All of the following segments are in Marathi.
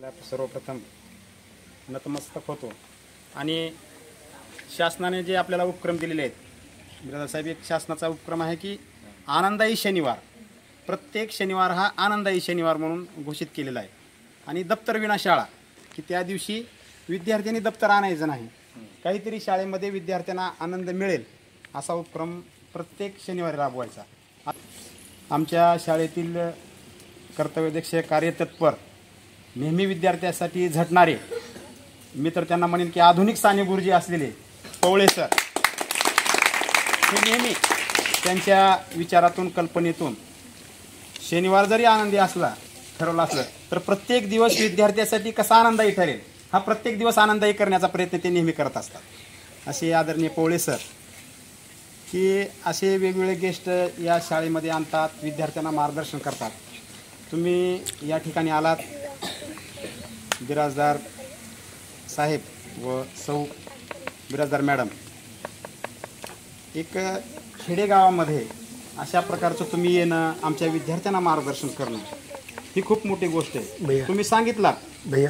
सर्वप्रथम नतमस्तक होतो आणि शासनाने जे आपल्याला उपक्रम दिलेले आहेत, बिराजदार साहेब, एक शासनाचा उपक्रम आहे की आनंदायी शनिवार, प्रत्येक शनिवार हा आनंदायी शनिवार म्हणून घोषित केलेला आहे. आणि दप्तर विना शाळा, की त्या दिवशी विद्यार्थ्यांनी दप्तर आणायचं नाही, काहीतरी शाळेमध्ये विद्यार्थ्यांना आनंद मिळेल असा उपक्रम प्रत्येक शनिवारी राबवायचा. आमच्या शाळेतील कर्तव्यदक्ष, कार्यतत्पर, नेहमी विद्यार्थ्यांसाठी झटणारे, मी तर त्यांना म्हणेन की आधुनिक साने गुरुजी असलेले पवळे सर, हे नेहमी त्यांच्या विचारातून, कल्पनेतून शनिवार जरी आनंदी असला, ठरवला असलं, तर प्रत्येक दिवस विद्यार्थ्यांसाठी कसा आनंदायी ठरेल हा प्रत्येक दिवस आनंदायी करण्याचा प्रयत्न ते नेहमी करत असतात. असे आदरणीय पवळे सर, की असे वेगवेगळे गेस्ट या शाळेमध्ये आणतात, विद्यार्थ्यांना मार्गदर्शन करतात. तुम्ही या ठिकाणी आलात, बिराजदार साहेब व सौ बिराजदार मॅडम, एक खेडेगावामध्ये अशा प्रकारचं तुम्ही येणं, आमच्या विद्यार्थ्यांना मार्गदर्शन करणं, ही खूप मोठी गोष्ट आहे. तुम्ही सांगितलं भैया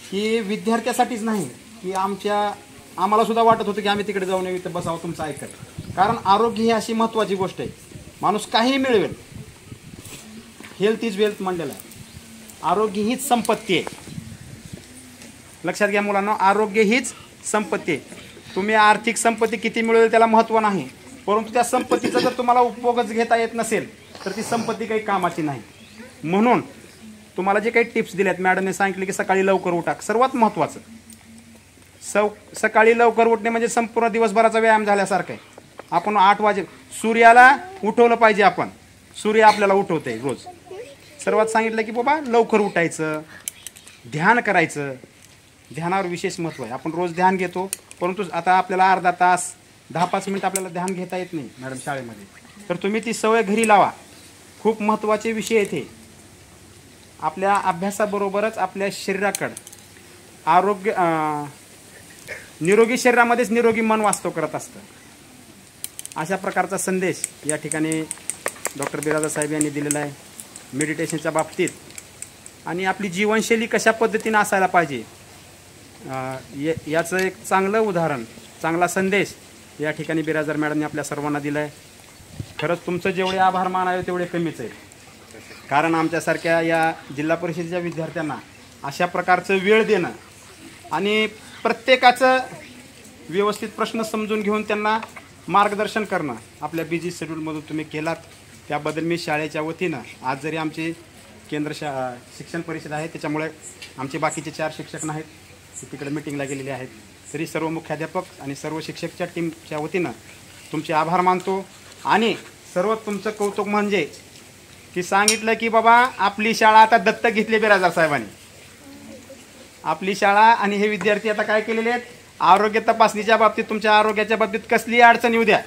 की विद्यार्थ्यासाठीच नाही, की आम्हाला सुद्धा वाटत होतं की आम्ही तिकडे जाऊन येऊ, इथं बसावं तुमचं ऐकत. कारण आरोग्य ही अशी महत्त्वाची गोष्ट आहे. माणूस काही मिळवेल, हेल्थ इज वेल्थ म्हणलेलं आहे. आरोग्य हीच संपत्ती आहे. लक्षात घ्या मुलांना, आरोग्य हीच संपत्ती आहे. तुम्ही आर्थिक संपत्ती किती मिळवेल त्याला महत्त्व नाही, परंतु त्या संपत्तीचा जर तुम्हाला उपभोगच घेता येत नसेल तर ती संपत्ती काही कामाची नाही. म्हणून तुम्हाला जे काही टिप्स दिल्यात, मॅडमने सांगितले की सकाळी लवकर उठा, सर्वात महत्त्वाचं. सकाळी लवकर उठणे म्हणजे संपूर्ण दिवसभराचा व्यायाम झाल्यासारखं आहे. आपण 8 वाजे सूर्याला उठवलं पाहिजे. आपण सूर्य आपल्याला उठवते रोज. सर्वात सांगितलं की बाबा लवकर उठायचं, ध्यान करायचं. ध्यानावर विशेष महत्त्व आहे. आपण रोज ध्यान घेतो, परंतु आता आपल्याला अर्धा तास, 10-5 मिनिट आपल्याला ध्यान घेता येत नाही मॅडम शाळेमध्ये. तर तुम्ही ती सवय घरी लावा. खूप महत्त्वाचे विषय आहेत हे. आपल्या अभ्यासाबरोबरच आपल्या शरीराकडं आरोग्य, निरोगी शरीरामध्येच निरोगी मन वास्तव करत असतं. अशा प्रकारचा संदेश या ठिकाणी डॉक्टर बिराजदार साहेब यांनी दिलेला आहे मेडिटेशनच्या बाबतीत. आणि आपली जीवनशैली कशा पद्धतीने असायला पाहिजे याचं एक चांगलं उदाहरण, चांगला संदेश या ठिकाणी बिराजदार मॅडमने आपल्या सर्वांना दिला आहे. खरंच तुमचं जेवढे आभार मानावे तेवढे कमीच आहे. कारण आमच्यासारख्या या जिल्हा परिषदेच्या विद्यार्थ्यांना अशा प्रकारचं वेळ देणं आणि प्रत्येकाचं व्यवस्थित प्रश्न समजून घेऊन त्यांना मार्गदर्शन करणं आपल्या बिझी शेड्यूलमधून तुम्ही केलात, त्याबद्दल मी शाळेच्या वतीनं, आज जरी आमची केंद्र शिक्षण परिषद आहे त्याच्यामुळे आमचे बाकीचे 4 शिक्षक नाहीत, ते तिकडे मिटिंगला गेलेले आहेत, तरी सर्व मुख्याध्यापक आणि सर्व शिक्षकच्या टीमच्या वतीनं तुमचे आभार मानतो. आणि सर्व तुमचं कौतुक म्हणजे की सांगितलं की बाबा आपली शाळा आता दत्तक घेतली बिराजदार साहेबांनी. आपली शाळा आणि हे विद्यार्थी आता काय केलेले आहेत, आरोग्य तपासणीच्या बाबतीत, तुमच्या आरोग्याच्या बाबतीत कसली अडचण येऊ द्या,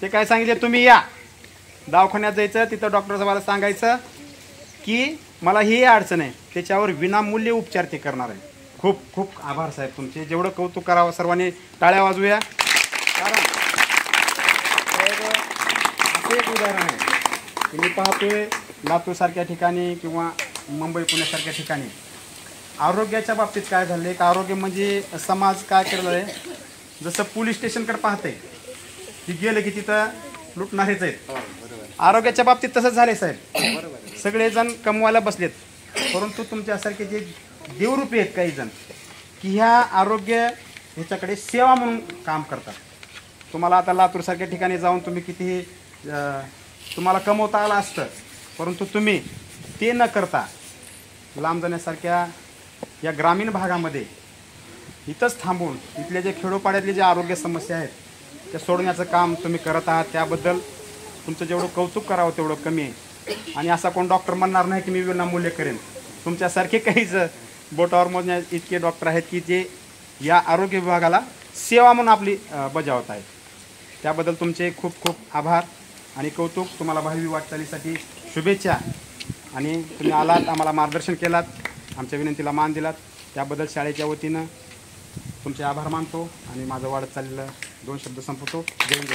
ते काय सांगितले, तुम्ही या दवाखान्यात जायचं, तिथं डॉक्टर साहेबाला सांगायचं की मला ही अडचण आहे, त्याच्यावर विनामूल्य उपचार ते करणार आहे. खूप खूप आभार साहेब तुमचे. जेवढं कौतुक करावं सर्वांनी टाळ्या वाजवूया. कारण असं एक उदाहरण आहे की मी पाहतोय लातूरसारख्या ठिकाणी किंवा मुंबई, पुण्यासारख्या ठिकाणी आरोग्याच्या बाबतीत काय झालं आहे, आरोग्य म्हणजे समाज काय केलेलं आहे, जसं पोलीस स्टेशनकडे पाहतंय की गेलं की तिथं लुटणारेच आहेत. आरोग्याच्या बाबतीत तसंच झाले साहेब. सगळेजण कमवायला बसलेत, परंतु तुमच्यासारखे जे देवरूपी आहेत काही जण, की ह्या आरोग्य ह्याच्याकडे सेवा म्हणून काम करतात. तुम्हाला आता लातूरसारख्या ठिकाणी जाऊन तुम्ही कितीही तुम्हाला कमवता आलं असतं, परंतु तुम्ही ते न करता लांब जाण्यासारख्या या ग्रामीण भागामध्ये इथंच थांबून इथले जे खेडोपाड्यातले जे आरोग्य समस्या आहेत त्या सोडण्याचं काम तुम्ही करत आहात. त्याबद्दल तुमचं जेवढं कौतुक करावं तेवढं कमी आहे. आणि असा कोण डॉक्टर म्हणणार नाही की मी विनामूल्य करेन. तुमच्यासारखे काहीच बोटावर मोजण्या इतके डॉक्टर आहेत की जे या आरोग्य विभागाला सेवा म्हणून आपली बजावत आहेत. त्याबद्दल तुमचे खूप खूप आभार आणि कौतुक. तुम्हाला भावी वाटचालीसाठी शुभेच्छा. आणि तुम्ही आलात, आम्हाला मार्गदर्शन केलात, आमच्या विनंतीला मान दिलात, त्याबद्दल शाळेच्या वतीनं तुमचे आभार मानतो आणि माझं वाढत चाललेलं 2 शब्द संपवतो. जय हिंद.